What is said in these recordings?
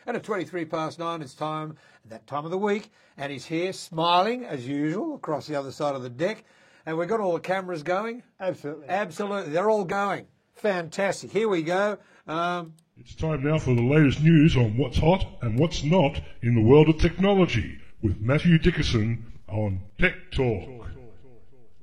And at 23 past 9, it's time, that time of the week, and he's here smiling, as usual, across the other side of the deck. And we've got all the cameras going? Absolutely. Absolutely. They're all going. Fantastic. Here we go. It's time now for the latest news on what's hot and what's not in the world of technology with Matthew Dickerson on Tech Talk.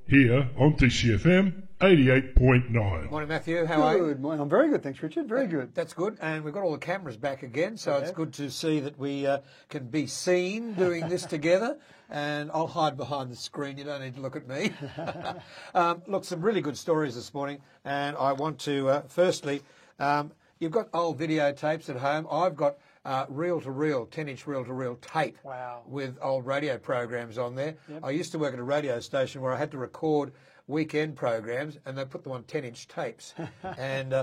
Here on TCFM 88.9. Morning, Matthew. How are you? Good morning. I'm very good, thanks, Richard. Very good. That's good. And we've got all the cameras back again, so it's good to see that we can be seen doing this together. And I'll hide behind the screen. You don't need to look at me. Look, some really good stories this morning. And I want to, firstly, you've got old videotapes at home. I've got reel-to-reel, 10-inch reel-to-reel tape with old radio programs on there. Yep. I used to work at a radio station where I had to record weekend programs, and they put them on 10-inch tapes. And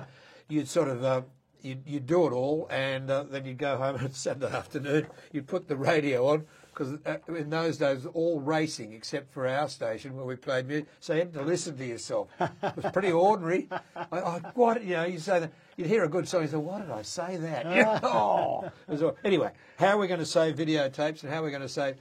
you'd sort of, you'd do it all, and then you'd go home on Saturday afternoon, you'd put the radio on, because in those days, all racing, except for our station where we played music, so you had to listen to yourself. It was pretty ordinary. You say that, you'd hear a good song, you say, why did I say that? Anyway, how are we going to save videotapes and how are we going to save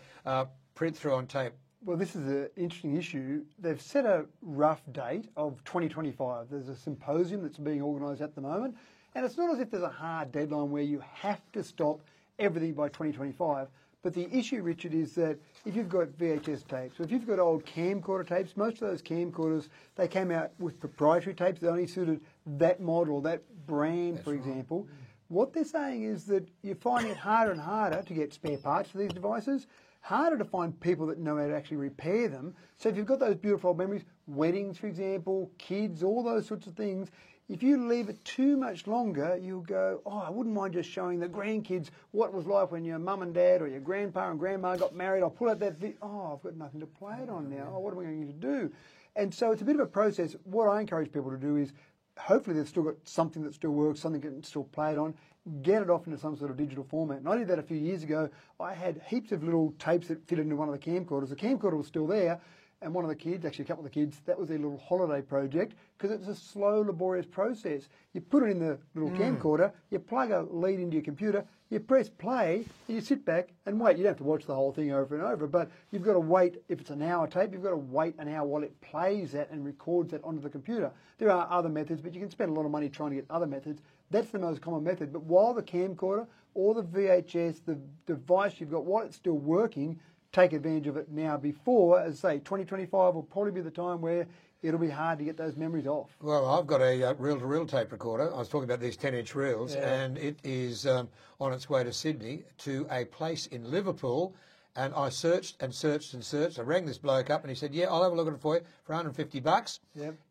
print through on tape? Well, this is an interesting issue. They've set a rough date of 2025. There's a symposium that's being organised at the moment, and it's not as if there's a hard deadline where you have to stop everything by 2025. But the issue, Richard, is that if you've got VHS tapes, or if you've got old camcorder tapes, most of those camcorders, they came out with proprietary tapes that only suited that model, that brand, for example. What they're saying is that you're finding it harder and harder to get spare parts for these devices, harder to find people that know how to actually repair them. So if you've got those beautiful old memories, weddings, for example, kids, all those sorts of things, if you leave it too much longer, you'll go, oh, I wouldn't mind just showing the grandkids what it was like when your mum and dad or your grandpa and grandma got married. I'll pull out that video. Oh, I've got nothing to play it on now. Oh, what am I going to do? And so it's a bit of a process. What I encourage people to do is hopefully they've still got something that still works, something that can still play it on, get it off into some sort of digital format. And I did that a few years ago. I had heaps of little tapes that fit into one of the camcorders. The camcorder was still there. And one of the kids, actually a couple of the kids, that was their little holiday project because it's a slow, laborious process. You put it in the little camcorder, you plug a lead into your computer, you press play, and you sit back and wait. You don't have to watch the whole thing over and over, but you've got to wait. If it's an hour tape, you've got to wait an hour while it plays that and records that onto the computer. There are other methods, but you can spend a lot of money trying to get other methods. That's the most common method. But while the camcorder or the VHS, the device you've got, while it's still working, take advantage of it now before, as I say, 2025 will probably be the time where it'll be hard to get those memories off. Well, I've got a reel-to-reel tape recorder. I was talking about these 10-inch reels, and it is on its way to Sydney to a place in Liverpool, and I searched and searched and searched. I rang this bloke up, and he said, yeah, I'll have a look at it for you for $150,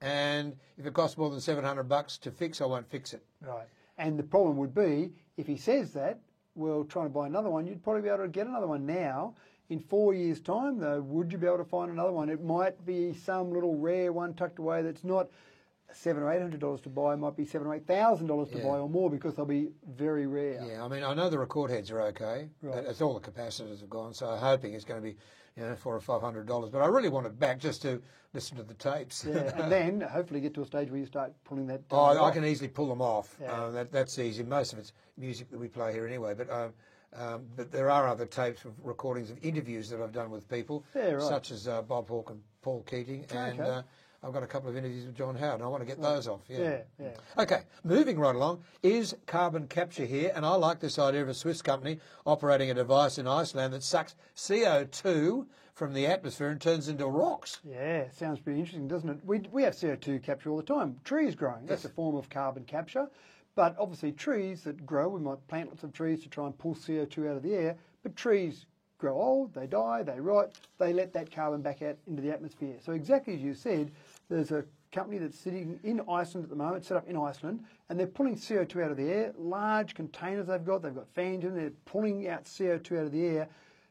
and if it costs more than $700 to fix, I won't fix it. Right. And the problem would be, if he says that, well, trying to buy another one, you'd probably be able to get another one now. In 4 years' time, though, would you be able to find another one? It might be some little rare one tucked away that's not $700 or $800 to buy. It might be $7,000 or $8,000 to buy or more because they'll be very rare. Yeah, I mean, I know the record heads are okay. Right. It's all the capacitors have gone, so I'm hoping it's going to be, $400 or $500. But I really want it back just to listen to the tapes. Yeah, and then hopefully get to a stage where you start pulling that. I can easily pull them off. Yeah. That's easy. Most of it's music that we play here anyway, but there are other tapes of recordings of interviews that I've done with people, such as Bob Hawke and Paul Keating, and I've got a couple of interviews with John Howard, and I want to get those off. Okay, moving right along, is carbon capture here, and I like this idea of a Swiss company operating a device in Iceland that sucks CO2 from the atmosphere and turns into rocks. Yeah, sounds pretty interesting, doesn't it? We have CO2 capture all the time. Trees growing, that's a form of carbon capture. But obviously trees that grow, we might plant lots of trees to try and pull CO2 out of the air, but trees grow old, they die, they rot, they let that carbon back out into the atmosphere. So exactly as you said, there's a company that's sitting in Iceland at the moment, set up in Iceland, and they're pulling CO2 out of the air, large containers they've got fans in, they're pulling out CO2 out of the air.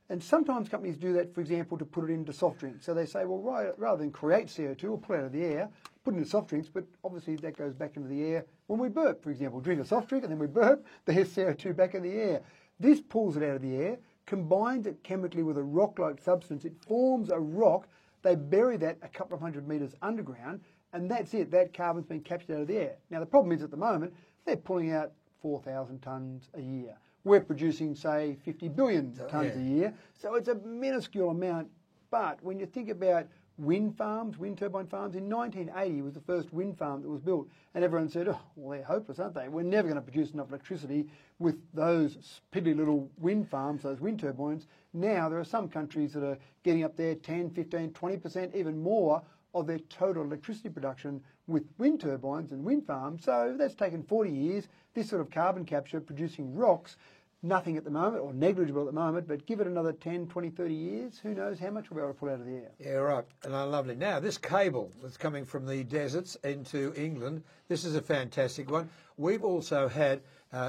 And sometimes companies do that, for example, to put it into soft drinks. So they say, well, rather than create CO2 or pull it out of the air, put it into soft drinks, but obviously that goes back into the air when we burp, for example. Drink a soft drink and then we burp, there's CO2 back in the air. This pulls it out of the air, combines it chemically with a rock-like substance. It forms a rock. They bury that a couple of 100 metres underground, and that's it. That carbon's been captured out of the air. Now, the problem is at the moment, they're pulling out 4,000 tonnes a year. We're producing, say, 50 billion tonnes a year. So it's a minuscule amount. But when you think about wind farms, wind turbine farms, in 1980 was the first wind farm that was built. And everyone said, oh, well, they're hopeless, aren't they? We're never going to produce enough electricity with those piddly little wind farms, those wind turbines. Now there are some countries that are getting up there 10, 15, 20%, even more of their total electricity production with wind turbines and wind farms. So that's taken 40 years. This sort of carbon capture producing rocks, nothing at the moment, or negligible at the moment, but give it another 10, 20, 30 years, who knows how much we'll be able to pull out of the air. Yeah, right. And lovely. Now, this cable that's coming from the deserts into England, this is a fantastic one. We've also had,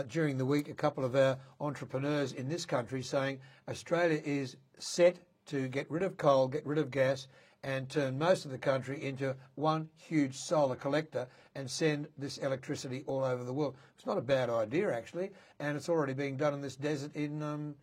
during the week, a couple of our entrepreneurs in this country saying Australia is set to get rid of coal, get rid of gas, and turn most of the country into one huge solar collector and send this electricity all over the world. It's not a bad idea, actually, and it's already being done in this desert in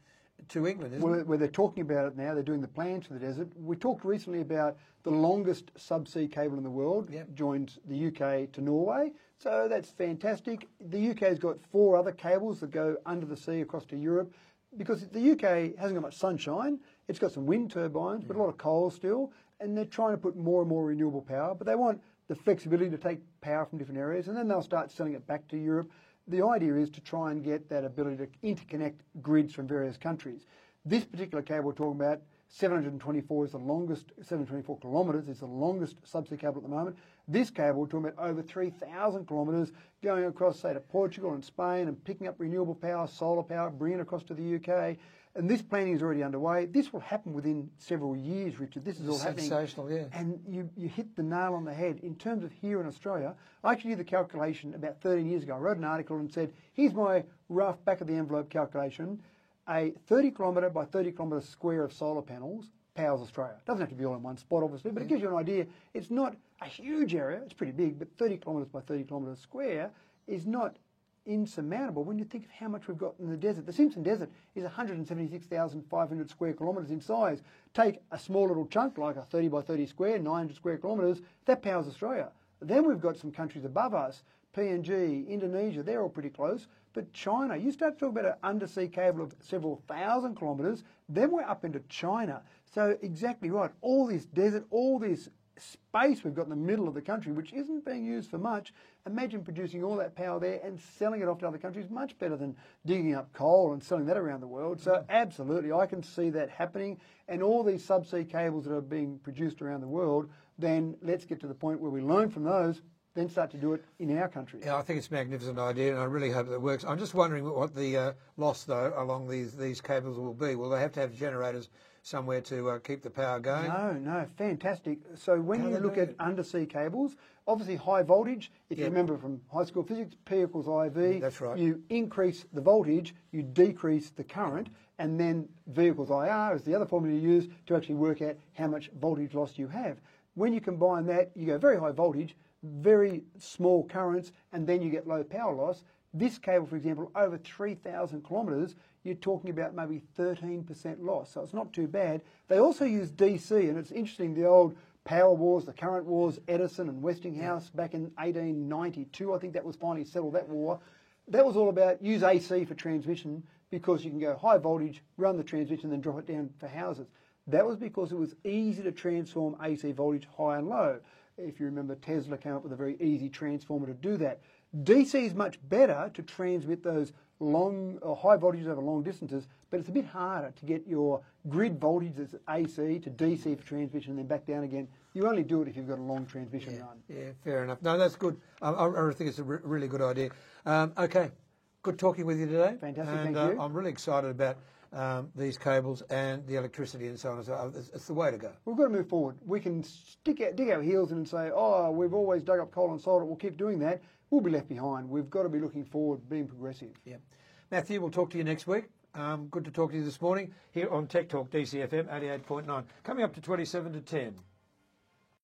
to England, isn't it? Well, they're talking about it now. They're doing the plans for the desert. We talked recently about the longest subsea cable in the world, joined the UK to Norway. So that's fantastic. The UK's got 4 other cables that go under the sea across to Europe, because the UK hasn't got much sunshine. It's got some wind turbines, but a lot of coal still. And they're trying to put more and more renewable power, but they want the flexibility to take power from different areas, and then they'll start selling it back to Europe. The idea is to try and get that ability to interconnect grids from various countries. This particular cable we're talking about, 724 is the longest, 724 kilometres is the longest subsea cable at the moment. This cable, we're talking about over 3,000 kilometres going across, say, to Portugal and Spain and picking up renewable power, solar power, bringing it across to the UK. And this planning is already underway. This will happen within several years, Richard. This is all happening. Sensational, yeah. And you hit the nail on the head. In terms of here in Australia, I actually did the calculation about 13 years ago. I wrote an article and said, here's my rough back-of-the-envelope calculation. A 30-kilometre by 30-kilometre square of solar panels powers Australia. It doesn't have to be all in one spot, obviously, but it gives you an idea. It's not a huge area. It's pretty big, but 30 kilometres by 30 kilometres square is not insurmountable when you think of how much we've got in the desert. The Simpson Desert is 176,500 square kilometres in size. Take a small little chunk like a 30 by 30 square, 900 square kilometres, that powers Australia. Then we've got some countries above us, PNG, Indonesia, they're all pretty close. But China, you start to talk about an undersea cable of several thousand kilometres, then we're up into China. So exactly right, all this desert, all this space we've got in the middle of the country, which isn't being used for much. Imagine producing all that power there and selling it off to other countries, much better than digging up coal and selling that around the world. So absolutely, I can see that happening. And all these subsea cables that are being produced around the world, then let's get to the point where we learn from those, then start to do it in our country. Yeah, I think it's a magnificent idea, and I really hope that it works. I'm just wondering what the loss, though, along these cables will be. Will they have to have generators somewhere to keep the power going? No, fantastic. So when you look at undersea cables, obviously high voltage, if you remember from high school physics, P equals IV. That's right. You increase the voltage, you decrease the current, and then V equals IR is the other formula you use to actually work out how much voltage loss you have. When you combine that, you go very high voltage, very small currents, and then you get low power loss. This cable, for example, over 3,000 kilometres, you're talking about maybe 13% loss. So it's not too bad. They also use DC, and it's interesting, the old power wars, the current wars, Edison and Westinghouse back in 1892, I think that was finally settled, that war. That was all about use AC for transmission because you can go high voltage, run the transmission, then drop it down for houses. That was because it was easy to transform AC voltage high and low. If you remember, Tesla came up with a very easy transformer to do that. DC is much better to transmit those long or high voltages over long distances, but it's a bit harder to get your grid voltage that's AC to DC for transmission and then back down again. You only do it if you've got a long transmission run. Yeah, fair enough. No, that's good. I think it's a really good idea. Okay, good talking with you today. Fantastic, and, thank you. I'm really excited about these cables and the electricity and so on. So it's the way to go. We've got to move forward. We can dig our heels in and say, oh, we've always dug up coal and sold it, we'll keep doing that. We'll be left behind. We've got to be looking forward, being progressive. Yeah. Matthew, we'll talk to you next week. Good to talk to you this morning here on Tech Talk DCFM 88.9. Coming up to 27 to 10.